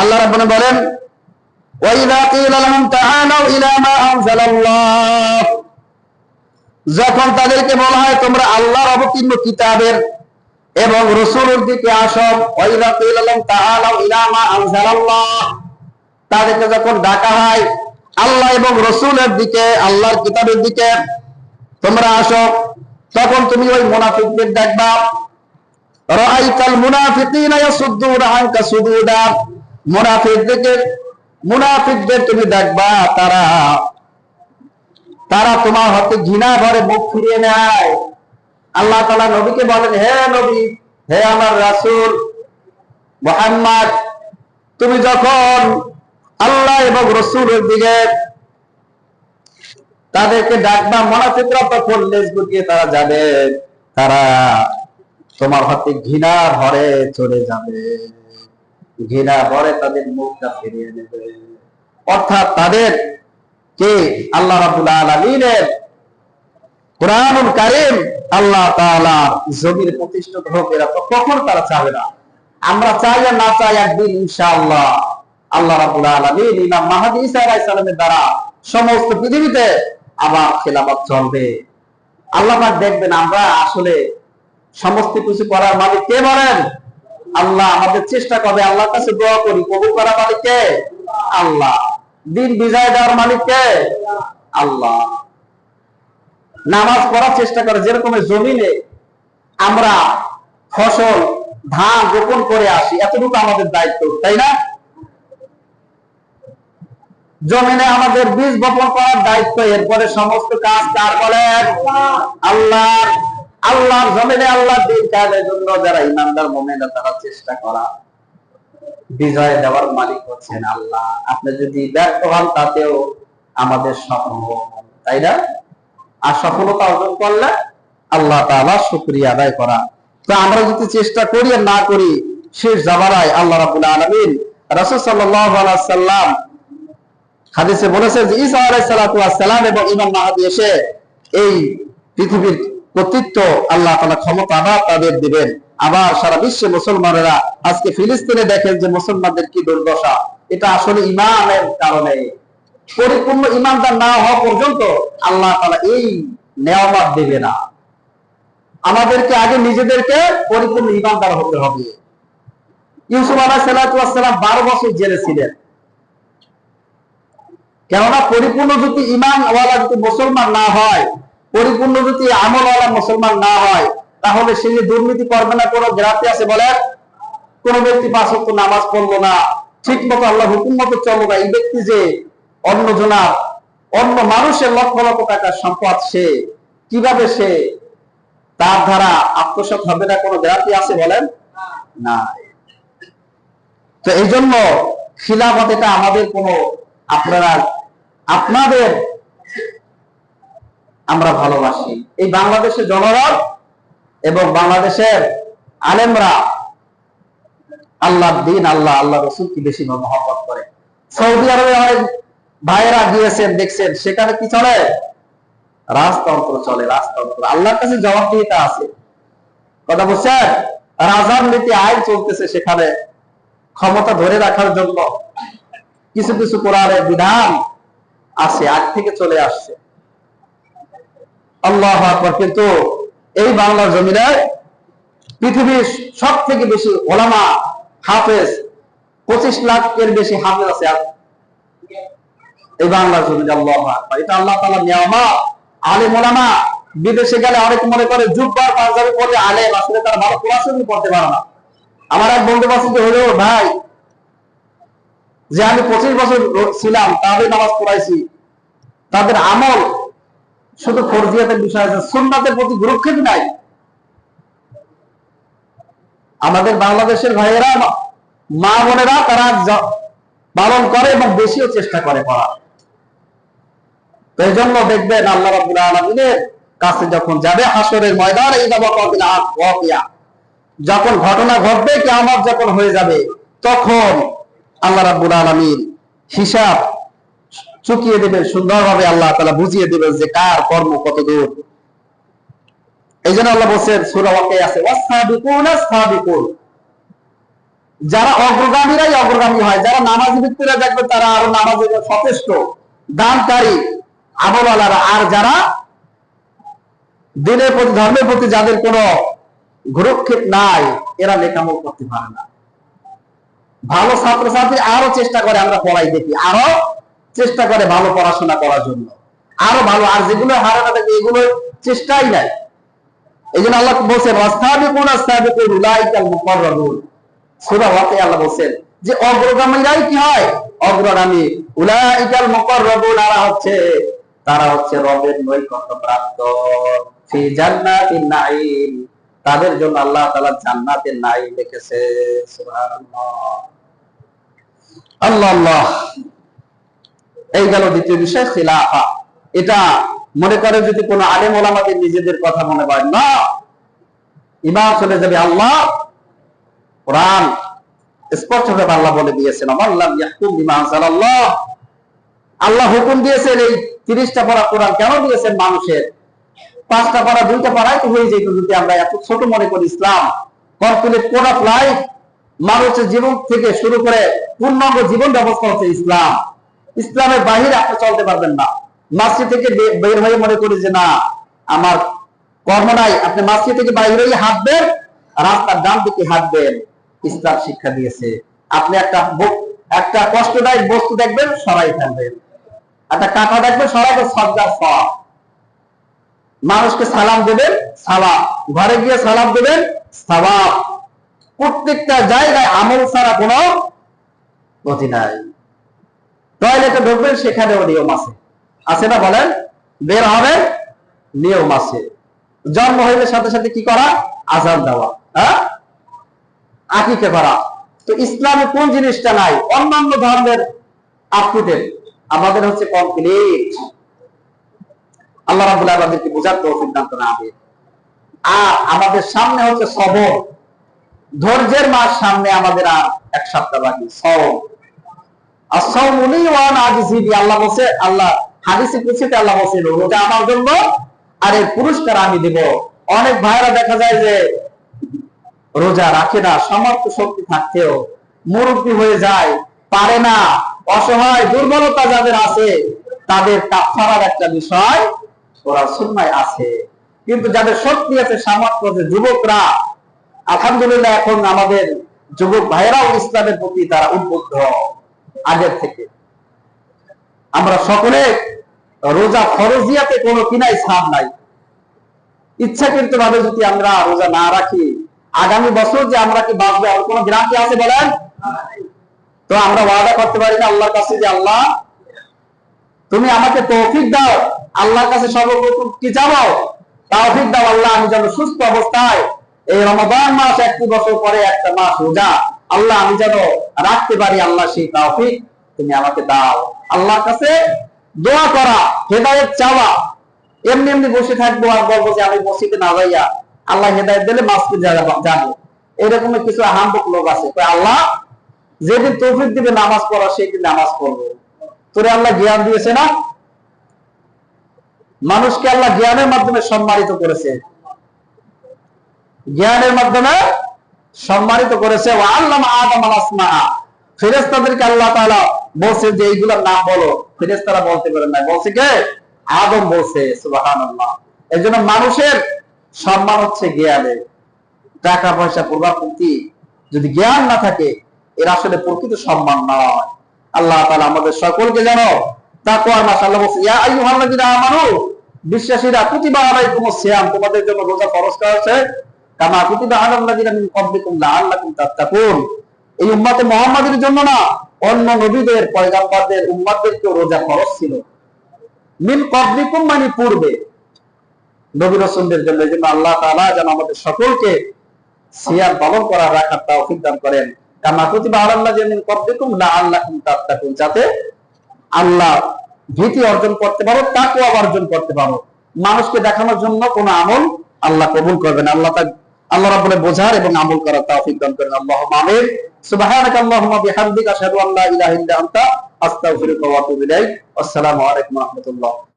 আল্লাহ রাব্বুল বলেন ওয়াইযা কিলা লাহুম তাআলাউ ইলা মা আনজালাল্লাহ, যখন তাদেরকে বলা হয় তোমরা আল্লাহর অবতীর্ণ কিতাবের এবং রাসূলের দিকে আসো, ওয়াইযা কিলা লাহুম তাআলাউ ইলা মা আনজালাল্লাহ, তাদেরকে যখন ডাকা হয় আল্লাহ এবং রাসূলের দিকে, আল্লাহর কিতাবের দিকে তোমরা আসো, তখন তুমি ওই মুনাফিকদের দেখবা, রাআইতাল মুনাফিকিনা ইয়াসুদ্দুনা আনকা সুদুদা, মুনাফিকদের তুমি দেখবা তারা তোমার হাতে ঘৃণা ভরে মুখ ফিরিয়ে নেয়। আল্লাহ তাআলা নবীকে বলেন, হে নবী, হে আমার রাসূল মুহাম্মদ, তুমি যখন আল্লাহ এবং রাসূলের দিকে তাদেরকে ডাকবা, মুনাফিকরা তখন লেজ গুটিয়ে তারা যাবে, তারা তোমার হাতে ঘৃণা ভরে চলে যাবে, ঘৃণা ভরে তাদের মুখটা ফিরিয়ে নেবে। অর্থাৎ তাদের কে আল্লাহ রাব্বুল আলামিনের কুরআনুল কারীম আল্লাহ তাআলা জমির প্রতিষ্ঠিত হোক, এরা তো কখনো তারা চাবে না। আমরা চাই আর না চাই, একদিন ইনশাআল্লাহ আল্লাহ রাব্বুল আলামিন ইমাম মাহদী ঈসা আলাইহিস সালামের দ্বারা সমস্ত পৃথিবীতে আবার খেলাফত চলবে। আল্লাহ পাক দেখবেন আমরা আসলে সমস্ত কিছু করার মালিক কে বলেন? আল্লাহ। আমাদের চেষ্টা করবে, আল্লাহর কাছে দোয়া করি, কবুল করার মালিক কে? আল্লাহ। দিন বিজয় দেওয়ার মালিক কে? আল্লাহ। নামাজ পড়ার চেষ্টা করে, যেরকম জমিনে আমরা ফসল ধান রোপণ করে আসি, এতটুকু আমাদের দায়িত্ব, তাই না? জমিনে আমাদের বীজ বপন করার দায়িত্ব, এরপরে সমস্ত কাজ কার বলেন? আল্লাহর। আল্লাহর জমিনে আল্লাহর দিন কায়েমের জন্য যারা ইমানদার মুমিনরা তারা চেষ্টা করা, বিজয় দেওয়ার মালিক হচ্ছেন আল্লাহ। আপনি যদি ব্যর্থ হন তাতেও আমাদের সফল, তাই না? আর সফলতা অর্জন করলে আল্লাহ তাআলা শুকরিয়া আদায় করা। তো আমরা যদি চেষ্টা করি আর না করি, শেষ জামানায় আল্লাহ রাব্বুল আলামিন রাসূল সাল্লাল্লাহু আলাইহি ওয়াসাল্লাম হাদিসে বলেছে যে ঈসা আলাইহিস সালাতু ওয়াস সালাম এবং ইমাম মাহদী এসে এই পৃথিবীর কর্তৃত্ব আল্লাহ তাআলা ক্ষমতা আবার তাদের দিবেন। আবার সারা বিশ্বে মুসলমানেরা আজকে ফিলিস্তিনে দেখেন যে মুসলমানদের কি দুর্দশা, এটা আসলে ঈমানের কারণে। পরিপূর্ণ ঈমানদার না হওয়া পর্যন্ত আল্লাহ তাআলা এই নেয়ামত দেবে না। আমাদেরকে আগে নিজেদেরকে পরিপূর্ণ ঈমানদার হতে হবে। ইউসুফ আলাইহিস সালাতু ওয়াস সালাম 12 বছর জেলে ছিলেন, কেননা পরিপূর্ণ যদি ঈমানওয়ালা যদি মুসলমান না হয়, পরিপূর্ণ যদি আমলওয়ালা মুসলমান না হয়, তাহলে সে দুর্নীতি করবে না, কোনো গ্যারান্টি আছে বলেন? কোন ব্যক্তি 5 ওয়াক্ত নামাজ পড়লো না, ঠিক মতো আল্লাহ হুকুম মতো চললো না, এই ব্যক্তি যে অন্য মানুষের লক্ষ লক্ষ টাকার সম্পদ সে কিভাবে সে তার দ্বারা আত্মসাৎ হবে না, কোনো গ্যারান্টি আছে বলেন? না। তো এই জন্য খিলাফত এটা আমাদের কোনো আপনাদের আমরা ভালোবাসি। এই বাংলাদেশের জনগণ এবং বাংলাদেশের আলেমরা আল্লাহর দিন, আল্লাহ রাসূলকে বেশি মহব্বত করে। সৌদি আরবে অনেক ভাইয়েরা গিয়েছেন, দেখছেন সেখানে কি চলে? রাজতন্ত্র চলে, রাজতন্ত্র। আল্লাহর কাছে জবাবদিহিতা আছে, কথা বুঝছেন? রাজার নীতি আইন চলতেছে সেখানে, ক্ষমতা ধরে রাখার জন্য কিছু কিছু কোরআনের বিধান আছে, আগ থেকে চলে আসছে। আল্লাহু আকবার। কিন্তু এই বাংলার জমিনে পৃথিবীর সব থেকে বেশি ওলামা হাফেজ, 25 লাখের বেশি হাফেজ আছে এই বাংলার জমিনে। আল্লাহু আকবার। এটা আল্লাহ তাআলার নিয়ামত। আলেম ওলামা বিদেশে গেলে অনেক মনে করে জুব্বা পাঞ্জাবি পরে আলেম, আসলে তারা ভালো কোরআন পড়তে পারে না। আমার এক বন্ধু বান্ধব হলো, ভাই যে আমি 25 বছর ছিলাম, তাদের নামাজ পড়াইছি, তাদের আমল শুধু ফরজিয়াতের বিষয় আছে, সুন্নাতের প্রতি গুরুক্ষেপ নাই। আমাদের বাংলাদেশের ভাইয়েরা, মা বোনেরা তারা পালন করে এবং বেশিও চেষ্টা করে করার। তো এই জন্য দেখবেন আল্লাহ রাব্বুল আলামিনের কাছে যখন যাবে হাসরের ময়দানে, যখন ঘটনা ঘটবে, কিয়ামত যখন হয়ে যাবে, তখন আল্লাহ রাব্বুল আলামিন হিসাব চুকিয়ে দেবেন সুন্দরভাবে। আল্লাহ তাআলা বুঝিয়ে দেবেন যে কার কর্ম কত দূর। এই জন্য আল্লাহ বলছেন সূরা ওয়াকিয়া আছে, ওয়াসাবিকুনা সাবিকুন, যারা অগ্রগামীরাই অগ্রগামী হয়, যারা নামাজি ব্যক্তিরা দেখবে তারা আরো নামাজের সচেষ্ট, দানকারী, আমলওয়ালারা। আর যারা দিনের প্রতি, ধর্মের প্রতি যাদের কোনো গুরুক্ষেপ নাই, এরা নেকামল করতে পারে না। ভালো ছাত্রছাত্রী আরো চেষ্টা করে, আমরা পড়াই দেখি, আরো চেষ্টা করে ভালো পড়াশোনা করার জন্য, আরো ভালো। আর যেগুলো হারানো থাকে এগুলো চেষ্টাই নাই। এই জন্য আল্লাহ বলছেন ওয়াস্তাবিকুন আস-সাবিকুন উলাইকাল মুকাররাবুন। সূরা ওয়াকিয়া আল্লাহ বলছেন যে অগ্রগামীরাই কি হয়? অগ্রগামী। উলাইকাল মুকাররাবুন, তারা হচ্ছে রবের নৈকট্য প্রাপ্ত। ফি জান্নাতিন নাঈম, তাদের জন্য আল্লাহ তাআলা জান্নাতের নাঈম রেখেছে। সুবহানাল্লাহ, আল্লাহ আল্লাহ। এই গেল দ্বিতীয় বিষয়, খিলাফা। এটা মনে করে যদি কোনো আলেম ওলামাদের নিজেদের কথা মনে হয় না, ইমাম চলে যাবে। আল্লাহ কোরআন স্পষ্টভাবে আল্লাহ বলে দিয়েছেন, আল্লাহ ইয়াহকুম বিমা আনজালাল্লাহ। আল্লাহ হুকুম দিয়েছেন। এই 30টা পারা কোরআন কেন দিয়েছেন? মানুষের 5টা পারা 2টা পারাই তো হয়ে যেত যদি আমরা এত ছোট মনে করি। ইসলাম কমপ্লিট কোড অফ লাইফ, মানুষের জীবন থেকে শুরু করে পূর্ণাঙ্গ জীবন ব্যবস্থা হচ্ছে ইসলাম। ইসলামের বাহিরে আপনি চলতে পারবেন না। মসজিদ থেকে বের হয়ে মনে করি যে না আমার কর্ম নাই, আপনি মসজিদ থেকে বাইরে হয়ে হাঁটবেন, রাস্তার ডান দিকে হাঁটবেন। ইসলাম শিক্ষা দিয়েছে আপনি একটা কষ্টদায়ক বস্তু দেখবেন, সরাই ফেলবেন। একটা কাঁটা দেখবেন, সরাই সজ্জা সব। মানুষকে সালাম দেবেন, সালাম। ঘরে গিয়ে সালাম দেবেন, সালাম। প্রত্যেকটা জায়গায় আমল ছাড়া কোনো গতি নাই। টয়লেটে ঢুকবেন, সেখানেও নিয়ম আছে, আছে না বলেন? বের হবেন, নিয়ম আছে। জন্ম হইলে সাথে সাথে কি করা? আযান দেওয়া, হ্যাঁ, আকিকা করা। তো ইসলামে কোন জিনিসটা নাই? অন্যান্য ধর্মের আপ টু ডেট, আমাদের হচ্ছে কমপ্লিট। আল্লাহ রাব্বুল আলামিন আমাদেরকে বোঝার তৌফিক দান করেন। আর আমাদের সামনে হচ্ছে সবর, ধৈর্যের মাস সামনে। আমাদের আর 1 সপ্তাহ বাকি। সওম, আস-সাওমুলি ওয়া আনা আজজি বি। আল্লাহ বলছে, আল্লাহ হাদিসে কুদসিতে আল্লাহ বলছেন রোজা আমার জন্য আর এর পুরস্কার আমি দেব। অনেক ভাইরা দেখা যায় যে রোজা রাখে না, সামর্থ্য শক্তি থাকতেও মুরব্বি হয়ে যায়, পারে না, অসহায়, দুর্বলতা যাদের আছে তাদের কাফারার একটা বিষয় ওরা সুন্নায় আছে। কিন্তু যাদের শক্তি আছে, সামর্থ্য আছে, যুবকরা আলহামদুলিল্লাহ এখন আমাদের যুবক ভাইরাও ইসলামের প্রতি তারা উদ্বুদ্ধ আগের থেকে। আমরা সকলে রোজা ফরজিয়াতে কোনো কিনাই ছাড় নাই। ইচ্ছাকৃত ভাবে যদি আমরা রোজা না রাখি, আগামী বছর যে আমরা কি বাঁচবো আর কোনো গ্যারান্টি আছে বলেন? তো আমরা ওয়াদা করতে পারি না আল্লাহর কাছে যে আল্লাহ তুমি আমাকে তৌফিক দাও। আল্লাহর কাছে সর্বপ্রথম কি চাবো? তৌফিক দাও আল্লাহ, আমি যেন সুস্থ অবস্থায় এই রমাদান মাস, 1 বছর পরে একটা মাস রোজা আল্লাহ আমি যেন রাখতে পারি। আল্লাহ সেই তৌফিক তুমি আমাকে দাও। আল্লাহর কাছে দোয়া করা, হেদায়েত চাওয়া। এমনি এমনি বসে থাকবো আর বলবো যে আমি মসজিদে না যাইয়া আল্লাহ হেদায়েত দিলে মাসকে যাবো, এরকম কিছু আহাম্মক লোক আছে। আল্লাহ যেদিন তৌফিক দিবে নামাজ পড়া, সেদিন নামাজ পড়বো। তোরে আল্লাহ জ্ঞান দিয়েছে না? মানুষকে আল্লাহ জ্ঞানের মাধ্যমে সম্মানিত করেছে, জ্ঞানের মাধ্যমে সম্মানিত করেছে। ওয়া আল্লামা আদম আল আসমা, ফেরেশতাদেরকে আল্লাহ তাআলা বলছে যে এইগুলোর নাম বলো। ফেরেশতারা বলতে পারেন না, বলছে কে? আদম বলছে। সুবহানাল্লাহ। এজন্য মানুষের সম্মান হচ্ছে জ্ঞানে। টাকা পয়সা, প্রভাবশক্তি যদি জ্ঞান না থাকে, এর আসলে প্রকৃত সম্মান নয়। আল্লাহ তাআলা আমাদের সকলকে যেন তাকওয়ার মাস, আল্লাহ বলছে ইয়া আইয়ুহাল্লাযীনা আমানু, বিশ্বাসীরা, কুতিবা আলাইকুমুস সিয়াম, তোমাদের জন্য রোজা ফরজ করা হয়েছে, কামা কুতিবা আলাল্লাযীনা মিন ক্বাবলিকুম লাআল্লাকুম তাত্তাকুন। এই উম্মতে মুহাম্মাদের জন্য না, অন্য নবীদের, পয়গম্বরদের উম্মতদেরকেও রোজা ফরজ ছিল। মিন ক্বাবলিকুম মানে পূর্বে নবী রাসূলদের জন্য। এই জন্য আল্লাহ তাআলা যেন আমাদের সকলকে সিয়াম পালন করার, রাখার তৌফিক দান করেন। কামা কুতিবা আলাল্লাযীনা মিন ক্বাবলিকুম লাআল্লাকুম তাত্তাকুন, যাতে আল্লাহ ভীতি অর্জন করতে পারো, তাকওয়া অর্জন করতে পারো। মানুষকে দেখানোর জন্য কোনো আমল আল্লাহ কবুল করবেন। আল্লাহ রাব্বুল বোঝার এবং আমল করার তৌফিক দান করেন। আল্লাহুম্মা আমিন। সুবহানাকা আল্লাহুম্মা বিহামদিকা আশহাদু আল্লা ইলাহা ইল্লা আনতা আস্তাগফিরুকা ওয়া আতুবু ইলাইক। আসসালামু আলাইকুম ওয়া রাহমাতুল্লাহ।